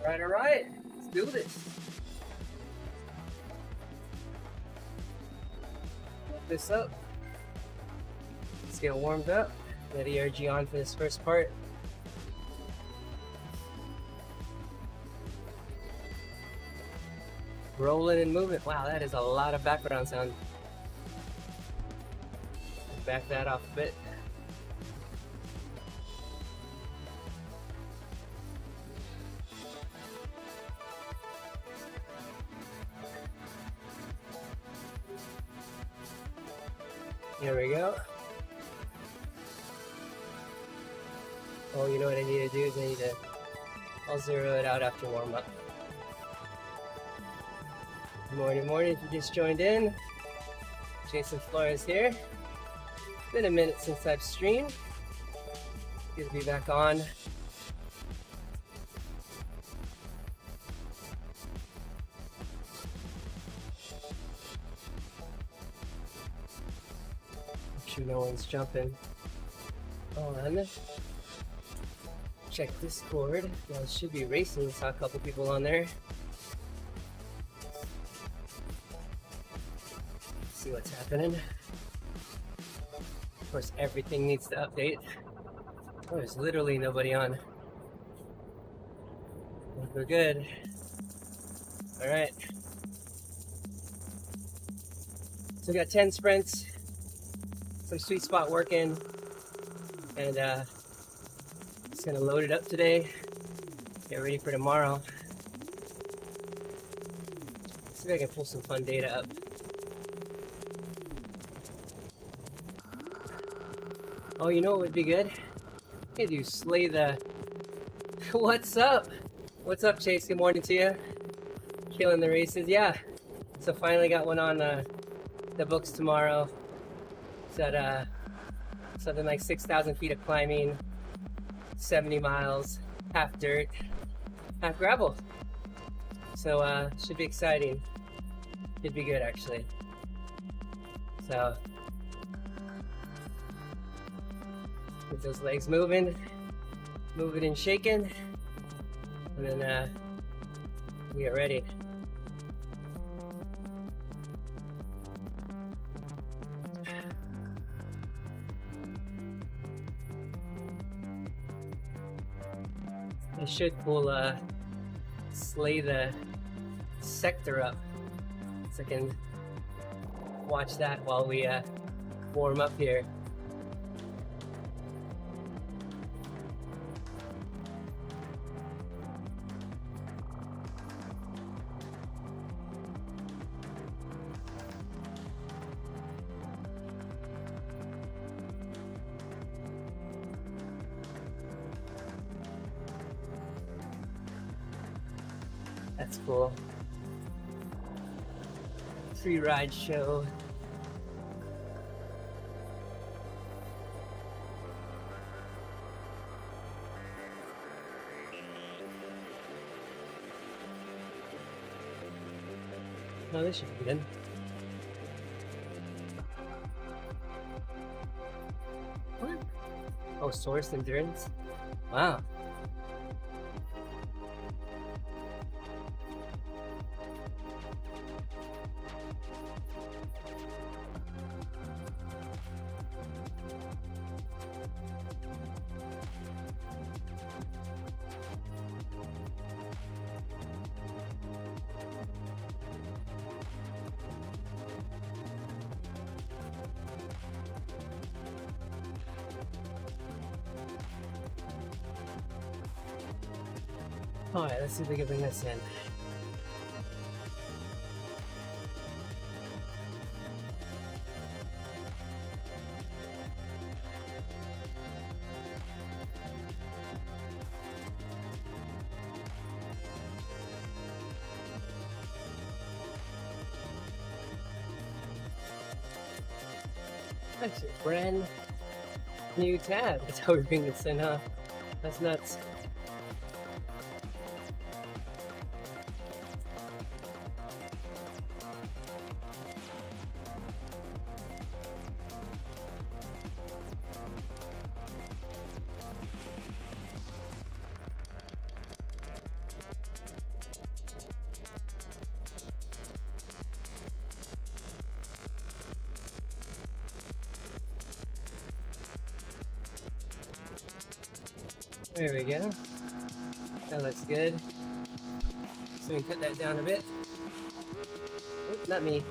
All right. Let's do this. Look this up. Let's get warmed up. Let the ERG on for this first part. Rolling and moving. Wow, that is a lot of background sound. Back that off a bit. Here we go. Oh, you know what I need to do is I'll zero it out after warm up. Morning, morning. If you just joined in, Jason Flores here. It's been a minute since I've streamed. Good to be back on. Make sure no one's jumping on. Check Discord. Well, it should be racing. Saw a couple people on there. See what's happening. Of course, everything needs to update. Oh, there's literally nobody on. I think we're good. All right. So we got 10 sprints, some sweet spot working, and just gonna load it up today. Get ready for tomorrow. See if I can pull some fun data up. Oh, you know what would be good? Hey, do slay the... What's up? What's up, Chase? Good morning to you. Killing the races. Yeah. So finally got one on the books tomorrow. It's at something like 6,000 feet of climbing, 70 miles, half dirt, half gravel. So should be exciting. Should be good, actually. So... get those legs moving and shaking, and then we get ready. I should pull slay the sector up so I can watch that while we warm up here. That's cool. Free ride show. No, this should be good. What? Oh, source endurance? Wow. Alright, let's see if we can bring this in. That's a brand new tab. That's how we bring this in, huh? That's nuts. There we go. That looks good. So we cut that down a bit. Oops, not me.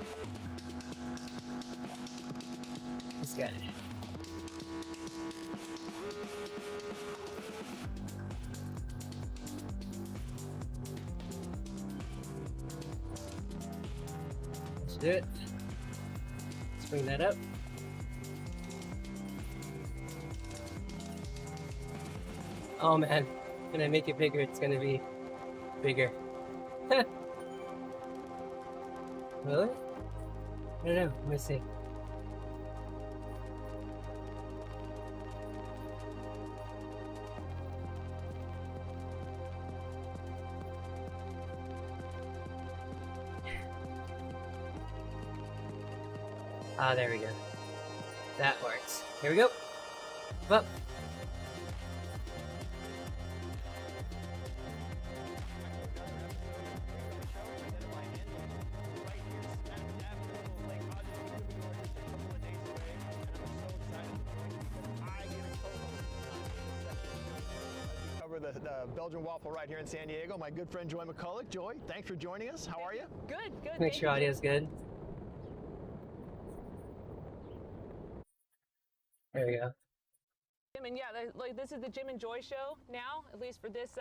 This guy. Let's do it. Let's bring that up. Oh man, when I make it bigger, it's gonna be bigger. Really? I don't know. Let me see. Ah, there we go. That works. Here we go. Up. The Belgian waffle right here in San Diego. My good friend Joy McCulloch. Joy, thanks for joining us. How are you? Good. Make sure audio's good. There we go. And yeah, like this is the Jim and Joy show now, at least for this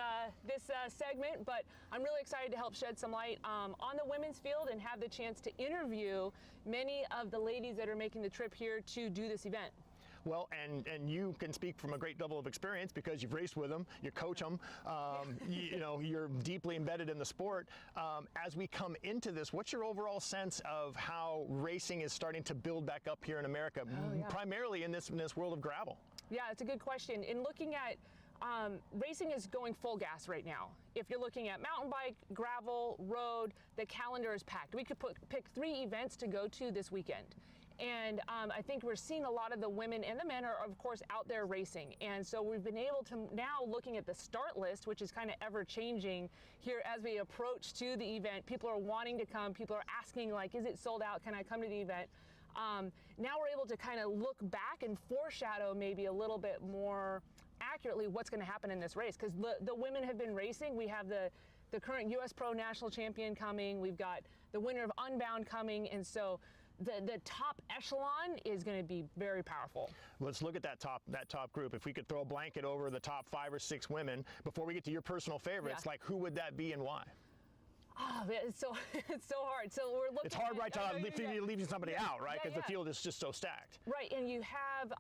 segment. But I'm really excited to help shed some light on the women's field and have the chance to interview many of the ladies that are making the trip here to do this event. Well, and you can speak from a great level of experience because you've raced with them, you coach them, you know, you're deeply embedded in the sport. As we come into this, what's your overall sense of how racing is starting to build back up here in America, primarily in this world of gravel? Yeah, it's a good question. In looking at racing is going full gas right now. If you're looking at mountain bike, gravel, road, the calendar is packed. We could pick 3 events to go to this weekend. And I think we're seeing a lot of the women and the men are, of course, out there racing. And so we've been able to now looking at the start list, which is kind of ever changing here as we approach to the event. People are wanting to come. People are asking, like, is it sold out? Can I come to the event? Now we're able to kind of look back and foreshadow maybe a little bit more accurately what's going to happen in this race. Because the women have been racing. We have the current U.S. Pro National Champion coming. We've got the winner of Unbound coming. And so the top echelon is going to be very powerful. Let's look at that top group. If we could throw a blanket over the top 5 or 6 women before we get to your personal favorites, like who would that be and why? Oh, it's so hard. So we're looking. It's hard, right? To leaving somebody out, right? Because the field is just so stacked. Right, and you have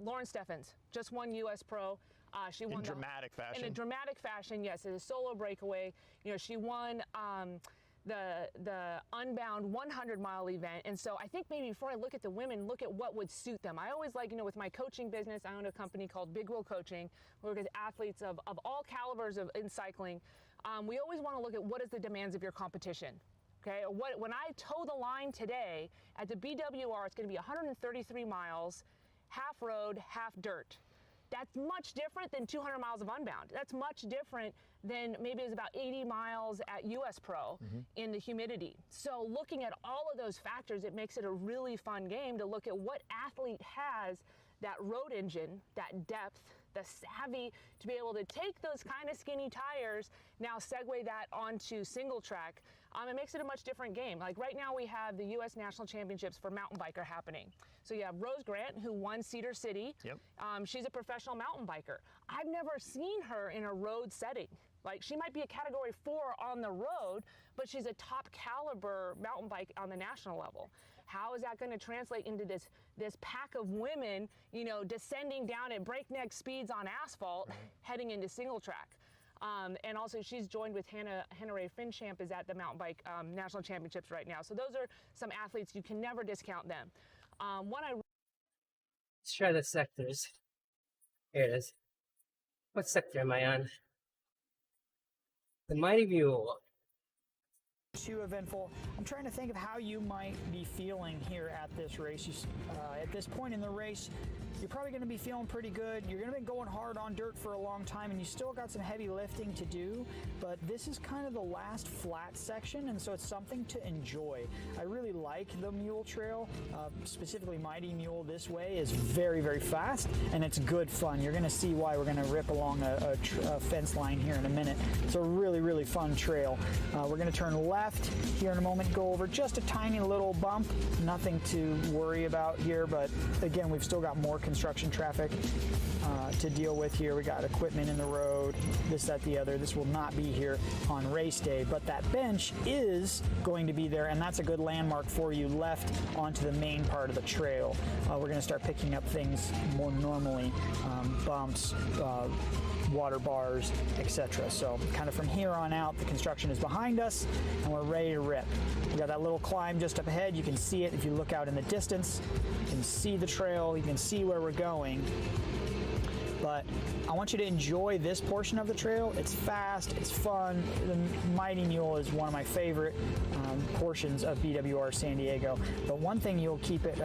Lauren Steffens, just won U.S. Pro. She won in dramatic fashion. In a dramatic fashion, yes. It's a solo breakaway. You know, she won the Unbound 100-mile event. And so I think maybe before I look at the women, look at what would suit them. I always like, you know, with my coaching business, I own a company called Big Wheel Coaching. We work with athletes of all calibers in cycling. We always want to look at what is the demands of your competition. Okay, when I toe the line today at the BWR, it's going to be 133 miles, half road, half dirt. That's much different than 200 miles of Unbound. That's much different than maybe it's about 80 miles at US Pro in the humidity. So looking at all of those factors, it makes it a really fun game to look at what athlete has that road engine, that depth, the savvy to be able to take those kind of skinny tires, now segue that onto single track. It makes it a much different game. Like right now we have the U.S. National Championships for mountain biker happening. So you have Rose Grant, who won Cedar City. Yep. She's a professional mountain biker. I've never seen her in a road setting. Like she might be a category 4 on the road, but she's a top caliber mountain bike on the national level. How is that going to translate into this pack of women, you know, descending down at breakneck speeds on asphalt, heading into single track? And also she's joined with Hannah Ray Finchamp is at the mountain bike national championships right now. So those are some athletes, you can never discount them. Let's try the sectors. Here it is. What sector am I on? The Mighty Mule. Too eventful. I'm trying to think of how you might be feeling here at this race. At this point in the race, you're probably going to be feeling pretty good. You're going to be going hard on dirt for a long time, and you still got some heavy lifting to do, but this is kind of the last flat section, and so it's something to enjoy. I really like the mule trail, specifically Mighty Mule this way is very, very fast, and it's good fun. You're going to see why we're going to rip along a fence line here in a minute. It's a really, really fun trail. We're going to turn left here in a moment, go over just a tiny little bump. Nothing to worry about here, but again, we've still got more construction traffic to deal with here. We got equipment in the road, this, that, the other. This will not be here on race day, but that bench is going to be there, and that's a good landmark for you left onto the main part of the trail. We're going to start picking up things more normally, bumps, water bars, etc. So kind of from here on out, the construction is behind us and we're ready to rip. We got that little climb just up ahead. You can see it if you look out in the distance. You can see the trail, you can see where we're going. But I want you to enjoy this portion of the trail. It's fast, it's fun. The Mighty Mule is one of my favorite portions of BWR San Diego. But one thing you'll keep it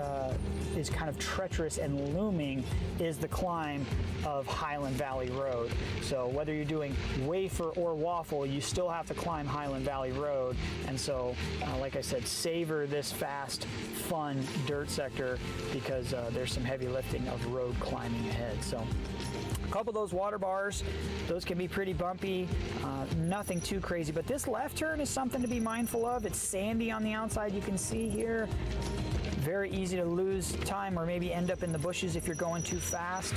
is kind of treacherous and looming is the climb of Highland Valley Road. So whether you're doing wafer or waffle, you still have to climb Highland Valley Road. And so, like I said, savor this fast, fun dirt sector because there's some heavy lifting of road climbing ahead. So a couple of those water bars, those can be pretty bumpy, nothing too crazy, but this left turn is something to be mindful of. It's sandy on the outside, you can see here. Very easy to lose time or maybe end up in the bushes if you're going too fast.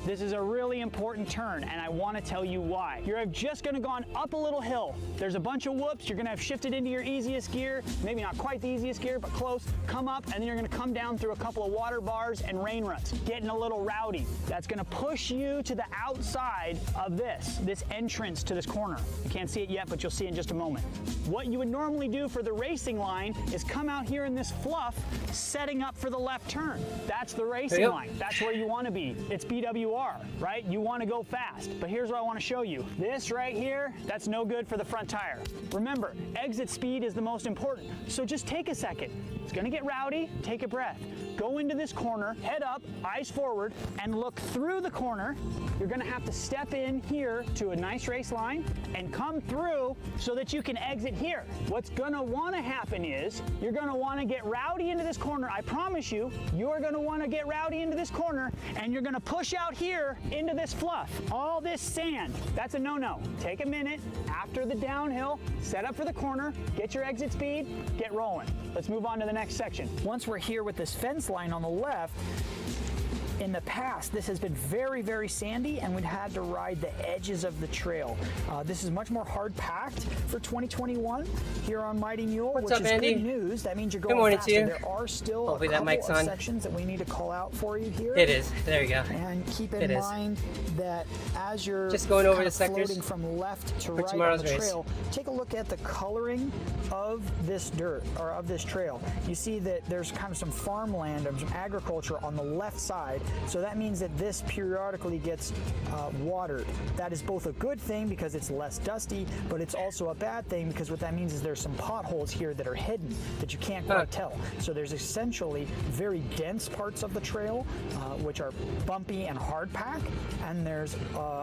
This is a really important turn, and I want to tell you why. You're just going to gone up a little hill. There's a bunch of whoops. You're going to have shifted into your easiest gear, maybe not quite the easiest gear, but close. Come up, and then you're going to come down through a couple of water bars and rain ruts, getting a little rowdy. That's going to push you to the outside of this entrance to this corner. You can't see it yet, but you'll see it in just a moment. What you would normally do for the racing line is come out here in this fluff, setting up for the left turn. That's the racing line. That's where you want to be. It's BWR, right? You want to go fast. But here's what I want to show you. This right here, that's no good for the front tire. Remember, exit speed is the most important. So just take a second. It's going to get rowdy. Take a breath. Go into this corner, head up, eyes forward, and look through the corner. You're going to have to step in here to a nice race line and come through so that you can exit here. What's going to want to happen is you're going to want to get rowdy into this corner. I promise you, you're going to want to get rowdy into this corner, and you're going to push out here into this fluff. All this sand, that's a no-no. Take a minute after the downhill, set up for the corner, get your exit speed, get rolling. Let's move on to the next section. Once we're here with this fence line on the left, in the past, this has been very, very sandy, and we've had to ride the edges of the trail. This is much more hard-packed for 2021 here on Mighty Mule, which is good news. That means you're going faster. There are still a couple of sections that we need to call out for you here. It is. There you go. And keep in mind that as you're just going over the sectors floating from left to right on the trail, take a look at the coloring of this dirt, or of this trail. You see that there's kind of some farmland and some agriculture on the left side. So that means that this periodically gets watered. That is both a good thing because it's less dusty, but it's also a bad thing because what that means is there's some potholes here that are hidden that you can't quite tell. So there's essentially very dense parts of the trail, which are bumpy and hard pack, and there's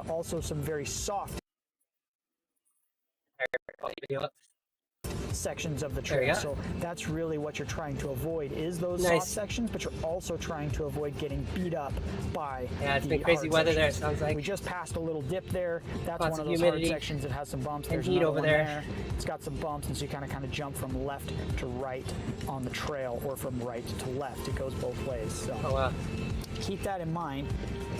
also some very soft sections of the trail. So that's really what you're trying to avoid is those soft sections, but you're also trying to avoid getting beat up by it's been crazy weather there, it sounds like. We just passed a little dip there. That's lots one of of those humidity hard sections that has some bumps. and There's heat over there. It's got some bumps, and so you kind of jump from left to right on the trail, or from right to left. It goes both ways. So keep that in mind.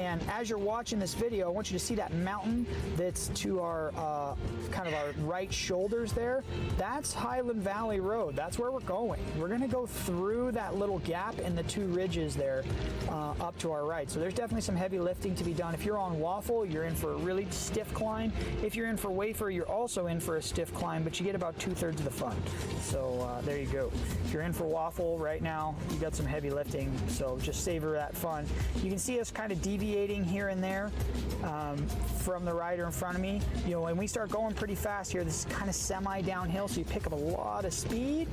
And as you're watching this video, I want you to see that mountain that's to our kind of our right shoulders there. That's Highland Valley Road. That's where we're going. We're going to go through that little gap in the two ridges there up to our right. So there's definitely some heavy lifting to be done. If you're on waffle, you're in for a really stiff climb. If you're in for wafer, you're also in for a stiff climb, but you get about 2/3 of the fun. So there you go. If you're in for waffle right now, you got some heavy lifting, so just savor that fun. You can see us kind of deviating here and there from the rider in front of me. You know, when we start going pretty fast here, this is kind of semi-downhill, so you pick of a lot of speed,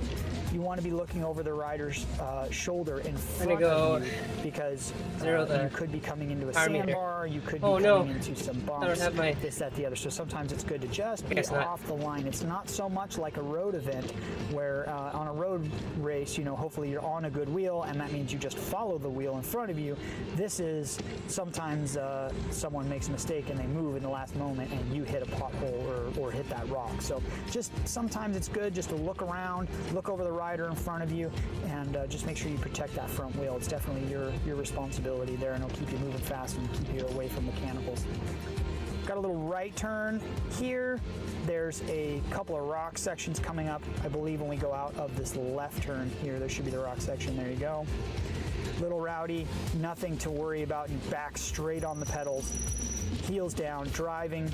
you want to be looking over the rider's shoulder in front go of you, because zero you could be coming into a power meter. sandbar, you could be Oh, coming no. into some I don't bumps, have my- this, that, the other. So sometimes it's good to just be Guess not. off the line. It's not so much like a road event where on a road race, you know, hopefully you're on a good wheel, and that means you just follow the wheel in front of you. This is sometimes someone makes a mistake and they move in the last moment and you hit a pothole or hit that rock. So just sometimes it's good just to look around, look over the rider in front of you, and just make sure you protect that front wheel. It's definitely your responsibility there, and it'll keep you moving fast and keep you away from mechanicals. Got a little right turn here. There's a couple of rock sections coming up. I believe when we go out of this left turn here, there should be the rock section. There you go. Little rowdy, nothing to worry about. You back straight on the pedals, heels down, driving,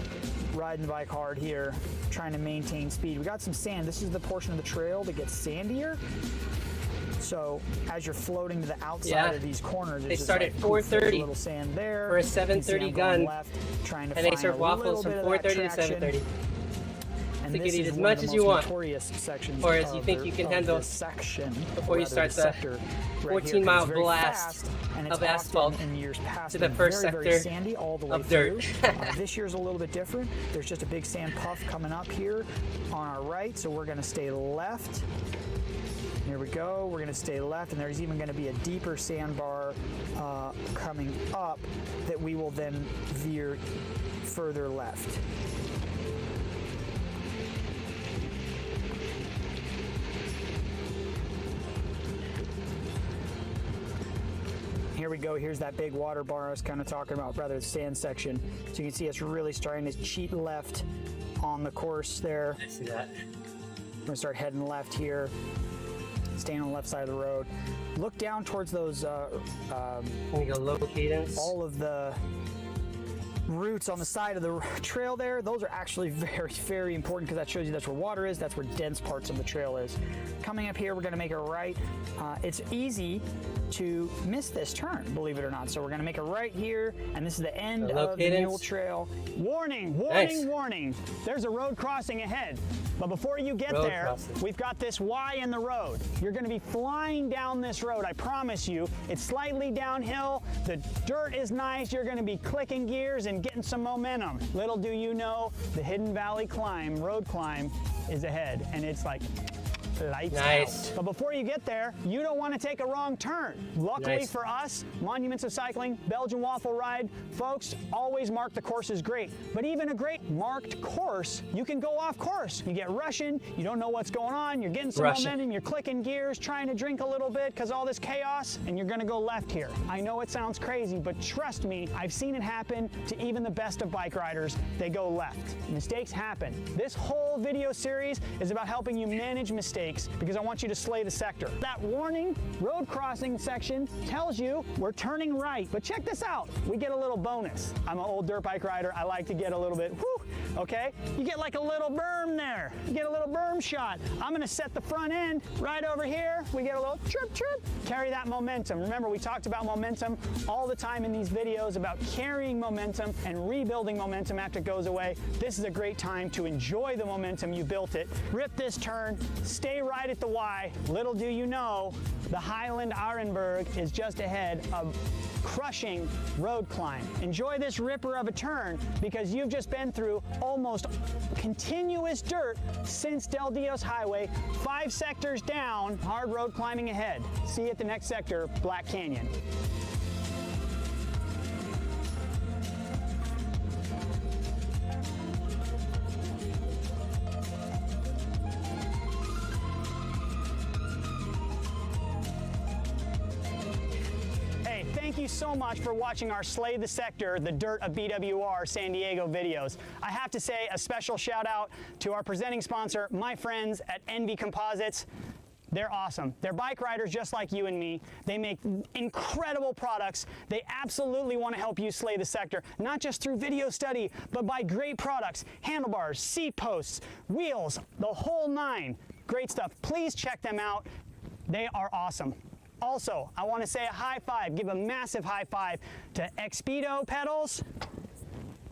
riding the bike hard here, trying to maintain speed. We got some sand. This is the portion of the trail that gets sandier. So as you're floating to the outside of these corners, they start at 4:30 little sand there for a 7:30 gun, left, trying to and they find serve a waffles little from bit of that 4:30 to traction. 7:30. And So you this can eat is as one of much the as you most want, notorious sections or as you of think the- you can of handle this section before you rather start the the sector right here, 14-mile 'cause it's very blast fast, and it's of asphalt often in years past to the been first very, very sector sandy all the way of dirt. through. This year's a little bit different. There's just a big sand puff coming up here on our right, so we're going to stay left. Here we go. We're going to stay left, and there's even going to be a deeper sandbar coming up that we will then veer further left. Here we go. Here's that big water bar I was kind of talking about, rather the sand section. So you can see it's really starting to cheat left on the course there. I see that. We're gonna start heading left here, staying on the left side of the road. Look down towards those, We go low cadence. all of the roots on the side of the trail there. Those are actually very, very important, because that shows you that's where water is, that's where dense parts of the trail is. Coming up here, we're gonna make a right. It's easy to miss this turn, believe it or not. So we're gonna make a right here, and this is the end The low of the cadence. mule trail. Warning, warning, Nice. warning. There's a road crossing ahead. But before you get Road there, crossing. we've got this Y in the road. You're gonna be flying down this road, I promise you. It's slightly downhill. The dirt is nice. You're gonna be clicking gears and getting some momentum. Little do you know, the Hidden Valley climb, road climb, is ahead. And it's like, lights Nice. out. But before you get there, you don't want to take a wrong turn. Luckily Nice. for us, Monuments of Cycling, Belgian Waffle Ride, folks always mark the courses great. But even a great marked course, you can go off course. You get rushing, you don't know what's going on, you're getting some Rushing. momentum, you're clicking gears, trying to drink a little bit because all this chaos, and you're going to go left here. I know it sounds crazy, but trust me, I've seen it happen to even the best of bike riders. They go left. Mistakes happen. This whole video series is about helping you manage mistakes, because I want you to slay the sector. That warning road crossing section tells you we're turning right. But check this out. We get a little bonus. I'm an old dirt bike rider. I like to get a little bit, whew, okay? You get like a little berm there. You get a little berm shot. I'm gonna set the front end right over here. We get a little chirp, chirp. Carry that momentum. Remember, we talked about momentum all the time in these videos, about carrying momentum and rebuilding momentum after it goes away. This is a great time to enjoy the momentum you built it. Rip this turn, stay right at the Y. Little do you know, the Highland Arenberg is just ahead of crushing road climb. Enjoy this ripper of a turn, because you've just been through almost continuous dirt since Del Dios Highway, 5 sectors down, hard road climbing ahead. See you at the next sector, Black Canyon. Hey, thank you so much for watching our Slay the Sector, the Dirt of BWR San Diego videos. I have to say a special shout out to our presenting sponsor, my friends at Envy Composites. They're awesome. They're bike riders just like you and me. They make incredible products. They absolutely want to help you slay the sector, not just through video study, but by great products, handlebars, seat posts, wheels, the whole 9. Great stuff. Please check them out. They are awesome. Also, I want to say a high five, give a massive high five to Expedo pedals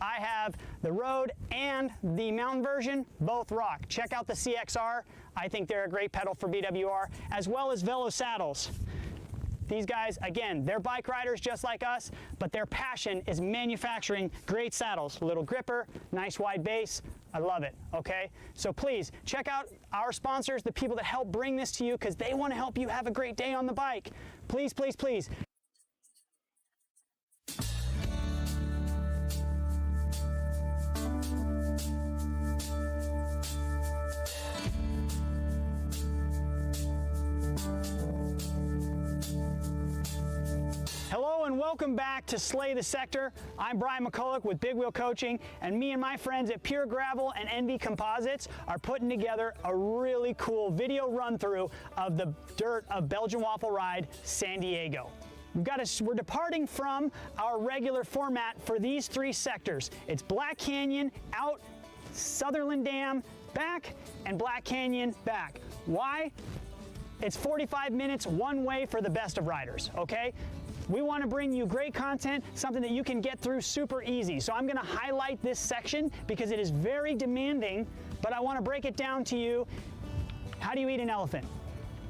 I have the road and the mountain version, both rock. Check out the CXR. I think they're a great pedal for BWR, as well as Velo saddles. These guys, again, they're bike riders just like us, but their passion is manufacturing great saddles. Little gripper, nice wide base. I love it, okay? So please, check out our sponsors, the people that help bring this to you, because they want to help you have a great day on the bike. Please, please, please. Hello and welcome back to Slay the Sector. I'm Brian McCulloch with Big Wheel Coaching, and me and my friends at Pure Gravel and NV Composites are putting together a really cool video run through of the dirt of Belgian Waffle Ride San Diego. We're departing from our regular format for these three sectors. It's Black Canyon, out, Sutherland Dam, back, and Black Canyon, back. Why? It's 45 minutes one way for the best of riders, okay? We want to bring you great content, something that you can get through super easy. So I'm going to highlight this section because it is very demanding, but I want to break it down to you. How do you eat an elephant?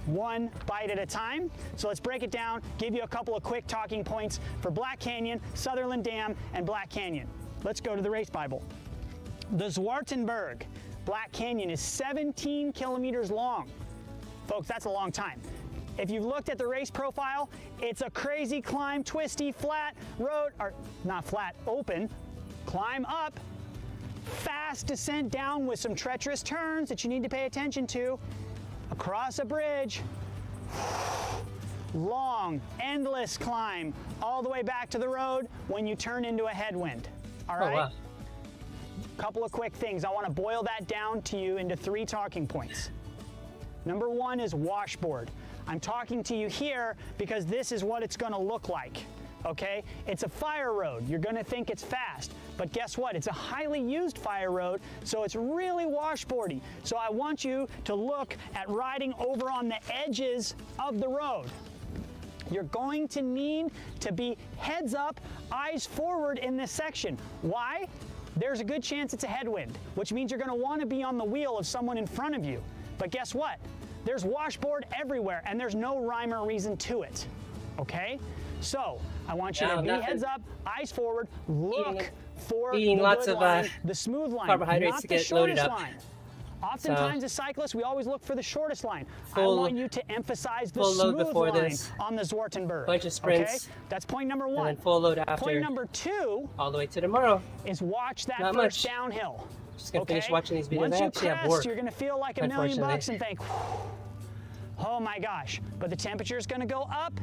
One bite at a time. So let's break it down, give you a couple of quick talking points for Black Canyon, Sutherland Dam, and Black Canyon. Let's go to the race Bible. The Zwartenberg Black Canyon is 17 kilometers long. Folks, that's a long time. If you've looked at the race profile, it's a crazy climb, twisty, flat road, or not flat, open, climb up, fast descent down with some treacherous turns that you need to pay attention to, across a bridge, long, endless climb, all the way back to the road when you turn into a headwind, all right? Oh, wow. Couple of quick things. I want to boil that down to you into 3 talking points. Number 1 is washboard. I'm talking to you here because this is what it's going to look like, okay? It's a fire road. You're going to think it's fast, but guess what? It's a highly used fire road, so it's really washboardy. So I want you to look at riding over on the edges of the road. You're going to need to be heads up, eyes forward in this section. Why? There's a good chance it's a headwind, which means you're going to want to be on the wheel of someone in front of you. But guess what? There's washboard everywhere, and there's no rhyme or reason to it, okay? So I want you to be heads up, eyes forward, look for the lots good of line, the smooth line, carbohydrates not to the get loaded shortest up. line. Oftentimes as cyclists, we always look for the shortest line. I Full- want you to emphasize the full load smooth before line this. on the Zwartenberg. Bunch of sprints. Okay? That's point number And 1. then full load after. Point number 2 all the way to tomorrow. is watch that Not first much. downhill. Just gonna finish watching these videos. Once I you actually have crest, work, you're gonna feel like $1 million unfortunately. and think, oh my gosh, but the temperature is going to go up,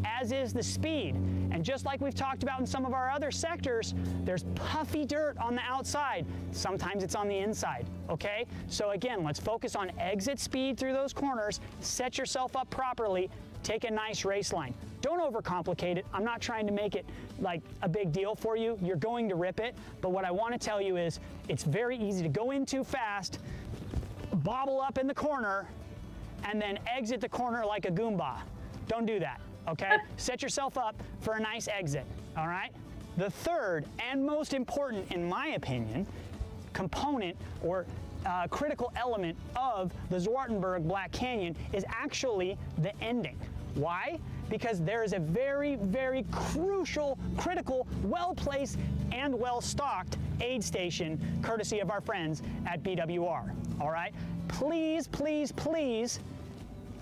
as is the speed. And just like we've talked about in some of our other sectors, there's puffy dirt on the outside. Sometimes it's on the inside, okay? So again, let's focus on exit speed through those corners, set yourself up properly, take a nice race line. Don't overcomplicate it. I'm not trying to make it like a big deal for you. You're going to rip it, but what I want to tell you is it's very easy to go in too fast, bobble up in the corner, and then exit the corner like a Goomba. Don't do that, okay? Set yourself up for a nice exit, all right? The third and most important, in my opinion, component or critical element of the Zwartenberg Black Canyon is actually the ending. Why? Because there is a very, very crucial, critical, well-placed and well-stocked aid station courtesy of our friends at BWR, all right? Please, please, please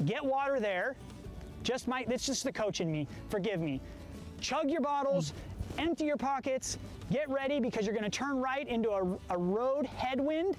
get water there. That's just the coach in me, forgive me. Chug your bottles, empty your pockets, get ready because you're gonna turn right into a road headwind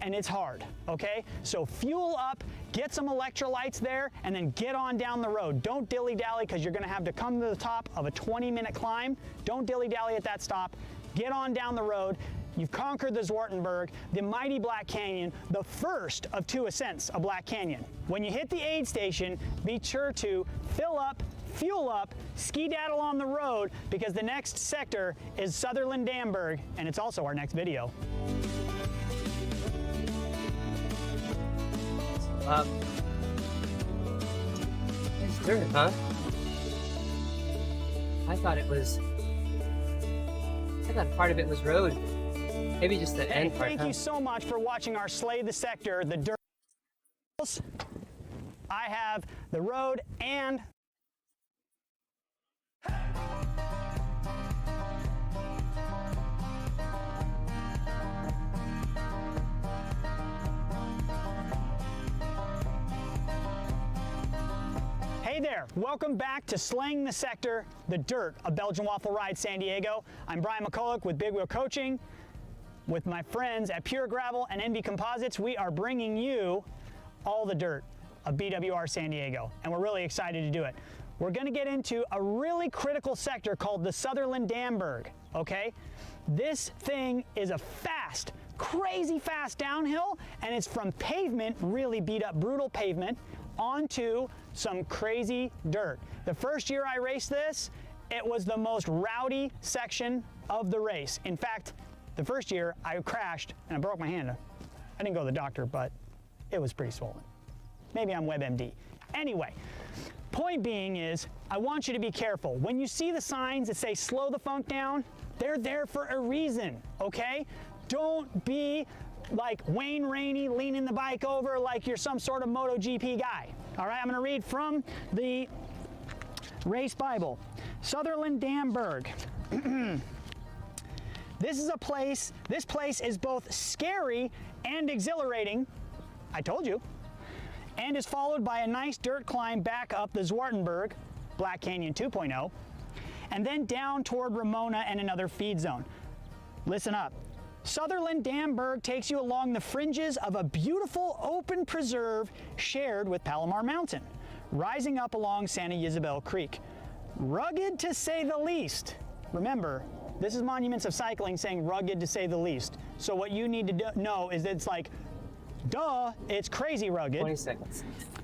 and it's hard, okay? So fuel up, get some electrolytes there, and then get on down the road. Don't dilly-dally because you're gonna have to come to the top of a 20-minute climb. Don't dilly-dally at that stop. Get on down the road. You've conquered the Zwartenberg, the mighty Black Canyon, the first of 2 ascents of Black Canyon. When you hit the aid station, be sure to fill up, fuel up, ski-daddle on the road because the next sector is Sutherland Damberg, and it's also our next video. It's dirt, huh? I thought it was I thought part of it was road. Maybe just the Hey, end part. thank you so much for watching our Slay the Sector, the dirt. I have the road and Hey there, welcome back to Slaying the Sector, the dirt of Belgian Waffle Ride San Diego. I'm Brian McCulloch with Big Wheel Coaching. With my friends at Pure Gravel and NB Composites, we are bringing you all the dirt of BWR San Diego, and we're really excited to do it. We're gonna get into a really critical sector called the Sutherland-Damberg, okay? This thing is a fast, crazy fast downhill, and it's from pavement, really beat up, brutal pavement, onto some crazy dirt. The first year I raced this, it was the most rowdy section of the race. In fact, the first year I crashed and I broke my hand. I didn't go to the doctor, but it was pretty swollen. Maybe I'm WebMD. Anyway, point being is I want you to be careful. When you see the signs that say slow the funk down, they're there for a reason, okay? Don't be like Wayne Rainey leaning the bike over like you're some sort of MotoGP guy. All right, I'm gonna read from the Race Bible. Sutherland-Damberg. This place is both scary and exhilarating, I told you, and is followed by a nice dirt climb back up the Zwartenberg, Black Canyon 2.0, and then down toward Ramona and another feed zone. Listen up. Sutherland-Damberg takes you along the fringes of a beautiful open preserve shared with Palomar Mountain, rising up along Santa Ysabel Creek. Rugged to say the least. Remember, this is Monuments of Cycling saying rugged to say the least. So what you need to know is that it's like, duh, it's crazy rugged. 20 seconds.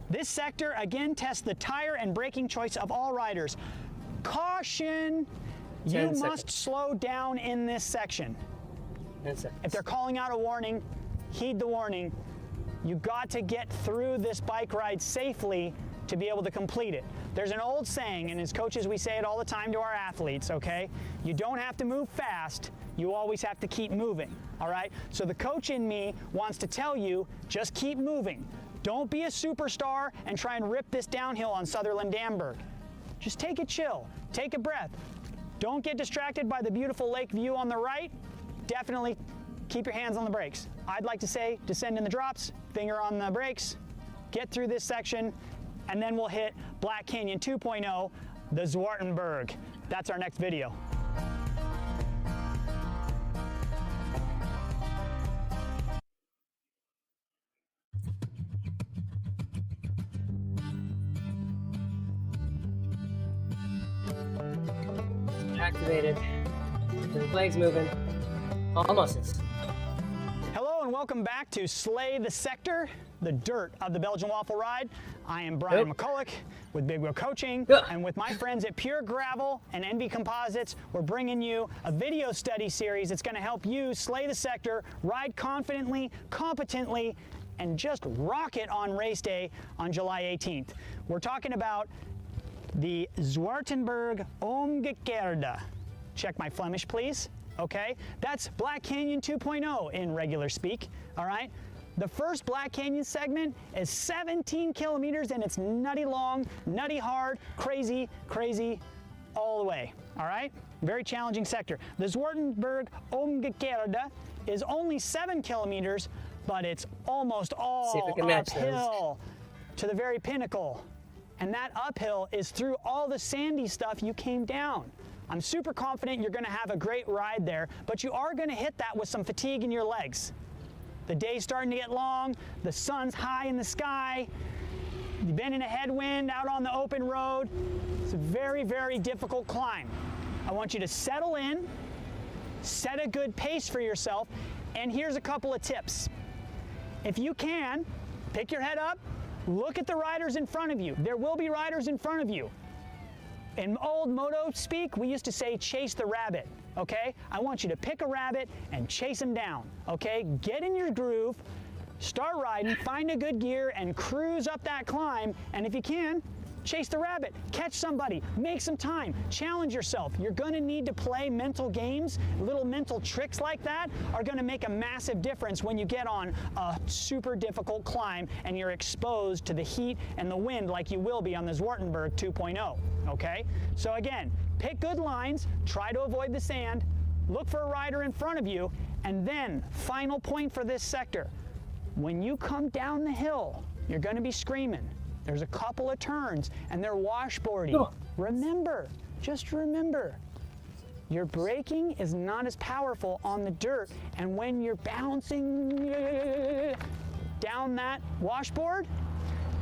This sector again tests the tire and braking choice of all riders. Caution, you 10 must seconds. slow down in this section. 10 seconds. If they're calling out a warning, heed the warning. You got to get through this bike ride safely to be able to complete it. There's an old saying, and as coaches we say it all the time to our athletes, okay? You don't have to move fast, you always have to keep moving, all right? So the coach in me wants to tell you, just keep moving. Don't be a superstar and try and rip this downhill on Sutherland-Damberg. Just take a chill, take a breath. Don't get distracted by the beautiful lake view on the right. Definitely keep your hands on the brakes. I'd like to say descend in the drops, finger on the brakes, get through this section, and then we'll hit Black Canyon 2.0, the Zwartenberg. That's our next video. Activated. The flag's moving. Almost. Hello and welcome back to Slay the Sector, the dirt of the Belgian Waffle Ride. I am Brian McCulloch with Big Wheel Coaching, and with my friends at Pure Gravel and NB Composites, we're bringing you a video study series that's going to help you slay the sector, ride confidently, competently, and just rock it on race day on July 18th. We're talking about the Zwartenberg Omgekeerde. Check my Flemish, please. Okay, that's Black Canyon 2.0 in regular speak, all right? The first Black Canyon segment is 17 kilometers and it's nutty long, nutty hard, crazy, crazy all the way, all right? Very challenging sector. The Zwartenberg Omgekeerde is only 7 kilometers, but it's almost all uphill to the very pinnacle. And that uphill is through all the sandy stuff you came down. I'm super confident you're gonna have a great ride there, but you are gonna hit that with some fatigue in your legs. The day's starting to get long, the sun's high in the sky, you've been in a headwind out on the open road. It's a very, very difficult climb. I want you to settle in, set a good pace for yourself, and here's a couple of tips. If you can, pick your head up, look at the riders in front of you. There will be riders in front of you. In old moto speak, we used to say chase the rabbit, okay? I want you to pick a rabbit and chase him down, okay? Get in your groove, start riding, find a good gear, and cruise up that climb. And if you can, chase the rabbit, catch somebody, make some time, challenge yourself. You're gonna need to play mental games. Little mental tricks like that are gonna make a massive difference when you get on a super difficult climb and you're exposed to the heat and the wind like you will be on the Zwartenberg 2.0, okay? So again, pick good lines, try to avoid the sand, look for a rider in front of you, and then, final point for this sector, when you come down the hill, you're gonna be screaming. There's a couple of turns, and they're washboarding. Oh. Remember, just remember, your braking is not as powerful on the dirt, and when you're bouncing down that washboard,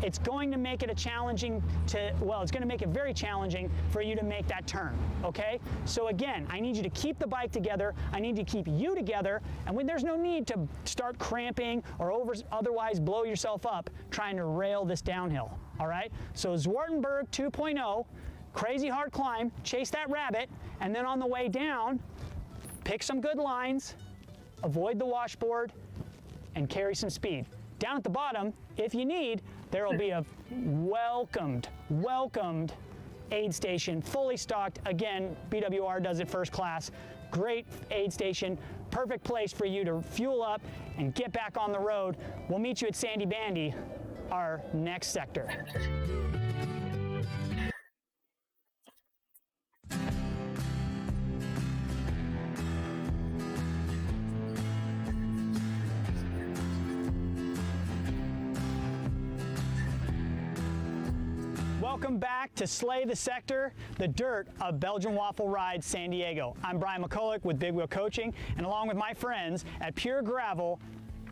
it's going to make it it's going to make it very challenging for you to make that turn, okay? So again, I need you to keep the bike together, I need to keep you together, and when there's no need to start cramping or otherwise blow yourself up trying to rail this downhill, all right? So Zwartenberg 2.0, crazy hard climb, chase that rabbit, and then on the way down, pick some good lines, avoid the washboard, and carry some speed. Down at the bottom, if you need, there will be a welcomed aid station, fully stocked. Again, BWR does it first class. Great aid station, perfect place for you to fuel up and get back on the road. We'll meet you at Sandy Bandy, our next sector. Welcome back to Slay the Sector, the dirt of Belgian Waffle Ride San Diego. I'm Brian McCulloch with Big Wheel Coaching, and along with my friends at Pure Gravel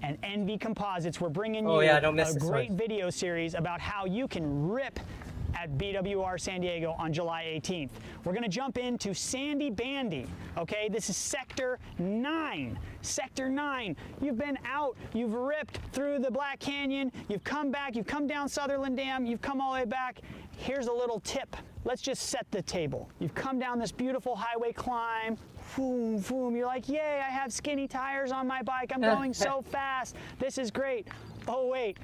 and Envy Composites, we're bringing you a great video series about how you can rip at BWR San Diego on July 18th. We're gonna jump into Sandy Bandy, okay? This is Sector 9. Sector 9, you've been out, you've ripped through the Black Canyon, you've come back, you've come down Sutherland Dam, you've come all the way back. Here's a little tip. Let's just set the table. You've come down this beautiful highway climb, boom, boom. You're like, yay, I have skinny tires on my bike. I'm going so fast. This is great. Oh, wait.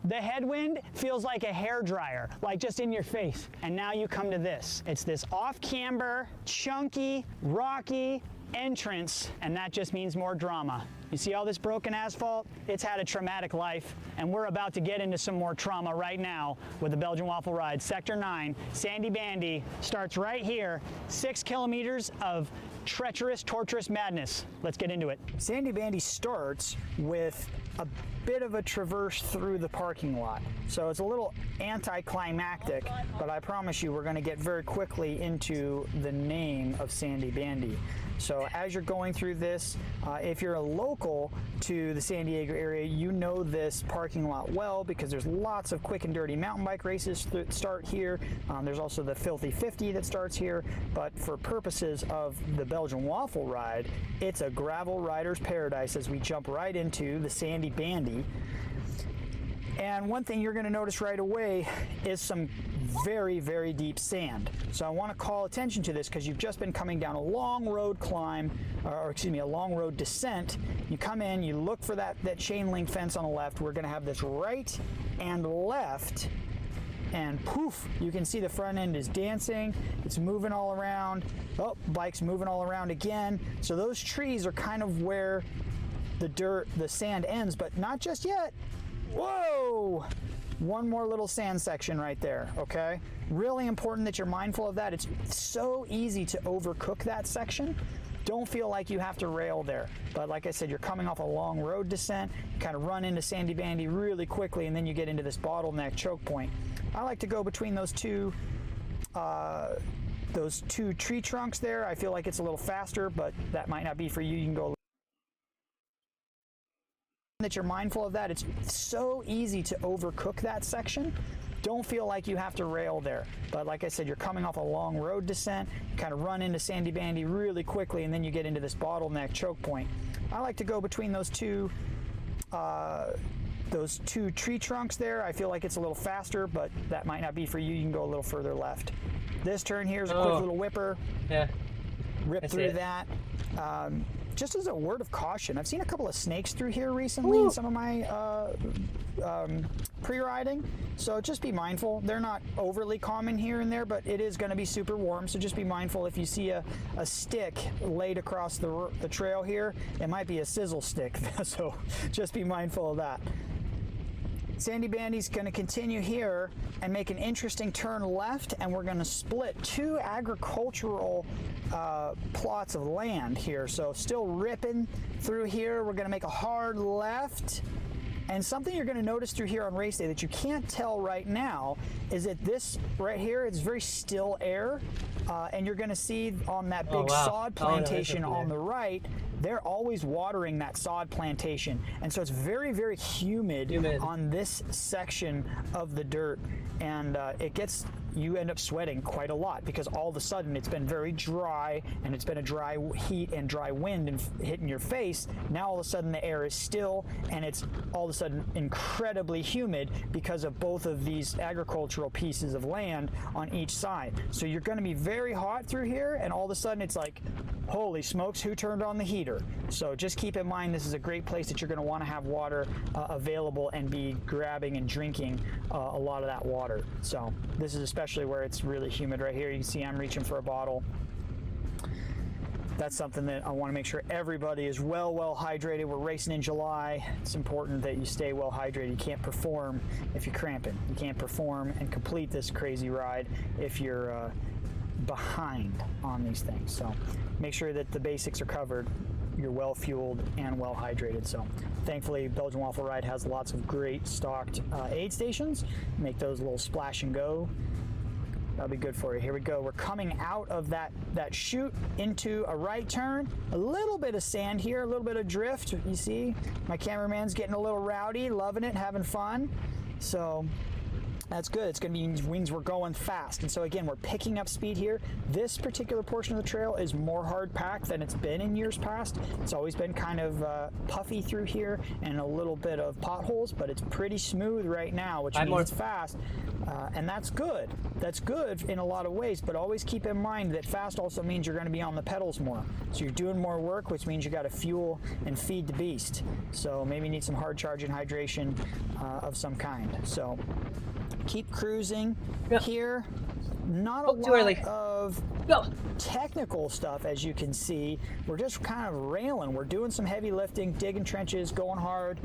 The headwind feels like a hairdryer, like just in your face. And now you come to this. It's this off-camber, chunky, rocky entrance, and that just means more drama. You see all this broken asphalt? It's had a traumatic life, and we're about to get into some more trauma right now with the Belgian Waffle Ride. Sector 9, Sandy Bandy, starts right here. 6 kilometers of treacherous, torturous madness. Let's get into it. Sandy Bandy starts with a bit of a traverse through the parking lot. So it's a little anticlimactic, but I promise you we're going to get very quickly into the name of Sandy Bandy. So as you're going through this, if you're a local to the San Diego area, you know this parking lot well because there's lots of quick and dirty mountain bike races that start here. There's also the Filthy 50 that starts here, but for purposes of the Belgian Waffle Ride, it's a gravel rider's paradise as we jump right into the Sandy Bandy. And one thing you're going to notice right away is some very, very deep sand. So I want to call attention to this because you've just been coming down a long road climb, or excuse me, a long road descent. You come in, you look for that chain link fence on the left. We're going to have this right and left, and poof, you can see the front end is dancing. It's moving all around. Oh, bike's moving all around again. So those trees are kind of where the sand ends, but not just yet. Whoa! One more little sand section right there, okay? Really important that you're mindful of that. It's so easy to overcook that section. Don't feel like you have to rail there. But like I said, you're coming off a long road descent, you kind of run into Sandy Bandy really quickly, and then you get into this bottleneck choke point. I like to go between those two tree trunks there. I feel like it's a little faster, but that might not be for you. You can go that you're mindful of that. It's so easy to overcook that section. Don't feel like you have to rail there. But like I said, you're coming off a long road descent, you kind of run into Sandy Bandy really quickly, and then you get into this bottleneck choke point. I like to go between those two tree trunks there. I feel like it's a little faster, but that might not be for you. You can go a little further left. This turn here is a quick little whipper. Yeah. Rip through that. just as a word of caution, I've seen a couple of snakes through here recently in some of my pre-riding, so just be mindful. They're not overly common here and there, but it is going to be super warm, so just be mindful if you see a stick laid across the trail here. It might be a sizzle stick, so just be mindful of that. Sandy Bandy's going to continue here and make an interesting turn left, and we're going to split two agricultural plots of land here. So still ripping through here. We're going to make a hard left. And something you're going to notice through here on race day that you can't tell right now is that this right here, it's very still air. And you're going to see on that big sod plantation on the right, they're always watering that sod plantation. And so it's very, very humid. On this section of the dirt. And you end up sweating quite a lot because all of a sudden it's been very dry, and it's been a dry heat and dry wind and hitting your face. Now all of a sudden the air is still, and it's all of a sudden incredibly humid because of both of these agricultural pieces of land on each side. So you're going to be very hot through here, and all of a sudden it's like, holy smokes, who turned on the heater? So just keep in mind, this is a great place that you're going to want to have water available and be grabbing and drinking a lot of that water. So this is especially where it's really humid right here. You can see I'm reaching for a bottle. That's something that I want to make sure everybody is well hydrated. We're racing in July. It's important that you stay well hydrated. You can't perform if you're cramping. You can't perform and complete this crazy ride if you're behind on these things. So make sure that the basics are covered. You're well fueled and well hydrated. So thankfully Belgian Waffle Ride has lots of great stocked aid stations. Make those a little splash and go. That'll be good for you. Here we go. We're coming out of that chute into a right turn. A little bit of sand here, a little bit of drift. You see my cameraman's getting a little rowdy, loving it, having fun. So that's good. It's going to be means we're going fast. And so again, we're picking up speed here. This particular portion of the trail is more hard packed than it's been in years past. It's always been kind of puffy through here and a little bit of potholes, but it's pretty smooth right now, which means it's fast. And that's good. That's good in a lot of ways, but always keep in mind that fast also means you're going to be on the pedals more. So you're doing more work, which means you got to fuel and feed the beast. So maybe you need some hard charge and hydration of some kind. So keep cruising here. Not a lot of technical stuff, as you can see. We're just kind of railing. We're doing some heavy lifting, digging trenches, going hard,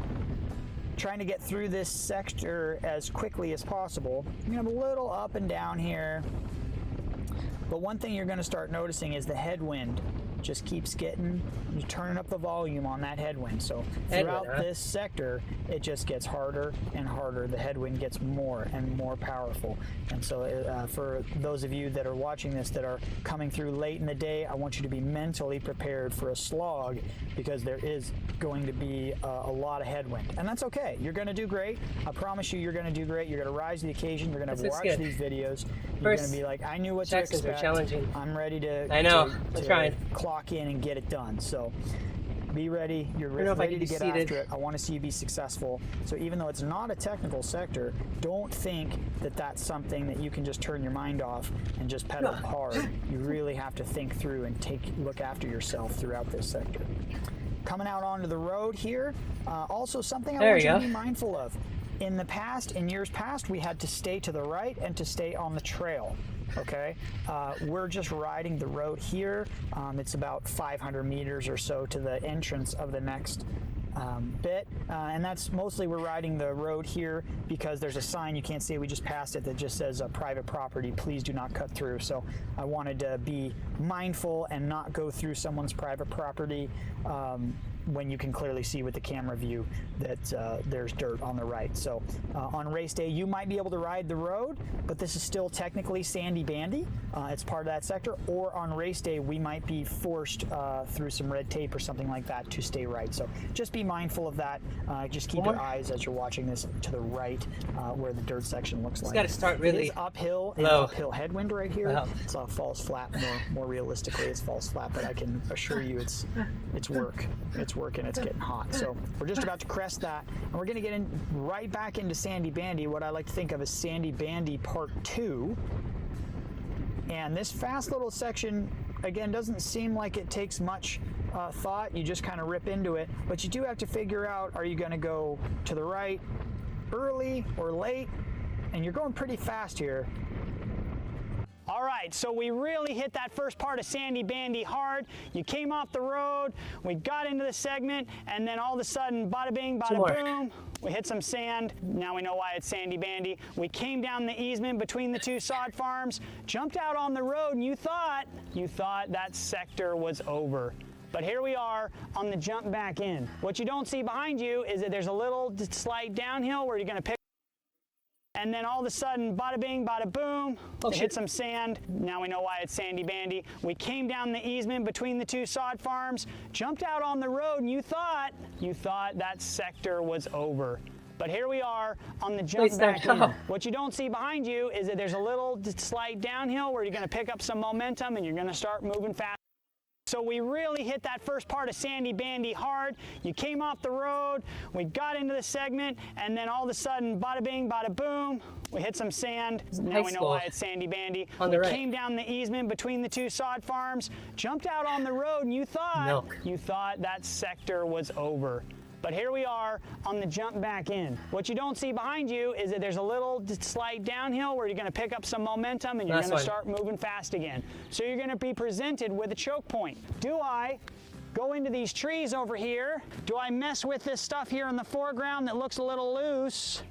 trying to get through this sector as quickly as possible. You have a little up and down here, but one thing you're going to start noticing is the headwind just keeps you're turning up the volume on that headwind. So throughout this sector, it just gets harder and harder. The headwind gets more and more powerful. And so for those of you that are watching this that are coming through late in the day, I want you to be mentally prepared for a slog, because there is going to be a lot of headwind. And that's okay. You're going to do great. I promise you, you're going to do great. You're going to rise to the occasion. You're going to watch these videos. You're going to be like, I knew what to expect. Are challenging. I'm ready to clock in and get it done. So be ready. You're ready to get after it. I want to see you be successful. So even though it's not a technical sector, don't think that that's something that you can just turn your mind off and just pedal hard. You really have to think through and look after yourself throughout this sector. Coming out onto the road here, also something I want you to be mindful of. In years past, we had to stay to the right and to stay on the trail. Okay, we're just riding the road here. It's about 500 meters or so to the entrance of the next bit, and that's mostly we're riding the road here because there's a sign you can't see. We just passed it that just says private property. Please do not cut through. So I wanted to be mindful and not go through someone's private property when you can clearly see with the camera view that there's dirt on the right. So on race day, you might be able to ride the road, but this is still technically sandy bandy. It's part of that sector. Or on race day, we might be forced through some red tape or something like that to stay right. So just be mindful of that. Just keep your eyes as you're watching this to the right where the dirt section looks like. It's got to start really uphill and uphill headwind right here. It's falls flat more realistically. It's falls flat, but I can assure you it's work. It's working. It's getting hot. So we're just about to crest that, and we're going to get right back into Sandy Bandy, what I like to think of as Sandy Bandy Part 2. And this fast little section again, doesn't seem like it takes much thought. You just kind of rip into it, but you do have to figure out, are you going to go to the right early or late? And you're going pretty fast here. All right, so we really hit that first part of Sandy Bandy hard. You came off the road, we got into the segment, and then all of a sudden, bada bing, bada boom, we hit some sand. Now we know why it's Sandy Bandy. We came down the easement between the two sod farms, jumped out on the road, and you thought that sector was over. But here we are on the jump back in. What you don't see behind you is that there's a little slight downhill where you're gonna pick, and then all of a sudden, bada bing, bada boom, hit some sand. Now we know why it's Sandy Bandy. We came down the easement between the two sod farms, jumped out on the road, and you thought that sector was over. But here we are on the jump back in. What you don't see behind you is that there's a little slight downhill where you're gonna pick up some momentum and you're gonna start moving fast. So we really hit that first part of Sandy Bandy hard. You came off the road, we got into the segment, and then all of a sudden, bada bing, bada boom, we hit some sand. Now we know why it's Sandy Bandy. We came down the easement between the two sod farms, jumped out on the road, and you thought that sector was over. But here we are on the jump back in. What you don't see behind you is that there's a little slight downhill where you're gonna pick up some momentum and you're gonna start moving fast again. So you're gonna be presented with a choke point. Do I go into these trees over here? Do I mess with this stuff here in the foreground that looks a little loose?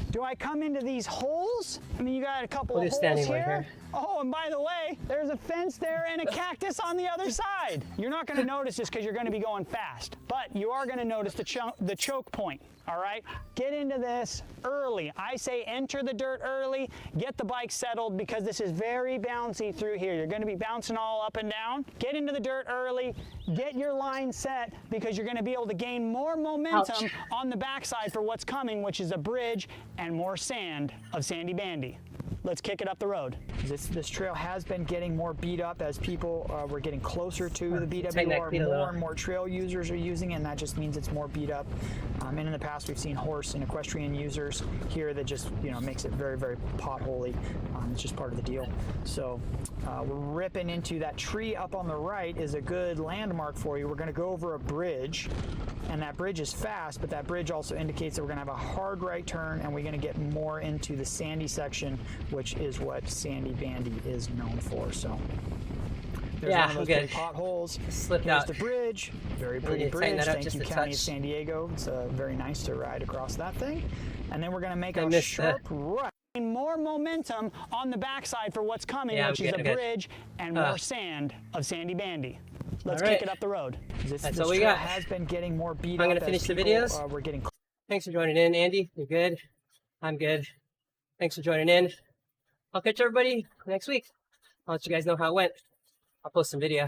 Do I come into these holes? I mean, you got a couple of holes here. Oh, and by the way, there's a fence there and a cactus on the other side. You're not gonna notice this because you're gonna be going fast, but you are gonna notice the choke point, all right? Get into this early. I say enter the dirt early, get the bike settled because this is very bouncy through here. You're gonna be bouncing all up and down. Get into the dirt early, get your line set because you're gonna be able to gain more momentum on the backside for what's coming, which is a bridge and more sand of Sandy Bandy. Let's kick it up the road. This trail has been getting more beat up as people were getting closer to the BWR. More and more trail users are using it, and that just means it's more beat up. And in the past, we've seen horse and equestrian users here that just makes it very, very potholy. It's just part of the deal. So we're ripping into that tree up on the right is a good landmark for you. We're going to go over a bridge, and that bridge is fast, but that bridge also indicates that we're going to have a hard right turn, and we're going to get more into the sandy section, which is what Sandy Bandy is known for. So there's one of those big potholes. Slipped Here's out. the bridge. Very pretty bridge. Thank you, County of San Diego. It's very nice to ride across that thing. And then we're going to make a sharp right. More momentum on the backside for what's coming, which is a bridge and more sand of Sandy Bandy. Let's kick it up the road. That's all we got. Has been getting more beat I'm up. going to finish the videos. We're getting. Thanks for joining in, Andy. You're good. I'm good. Thanks for joining in. I'll catch everybody next week. I'll let you guys know how it went. I'll post some video.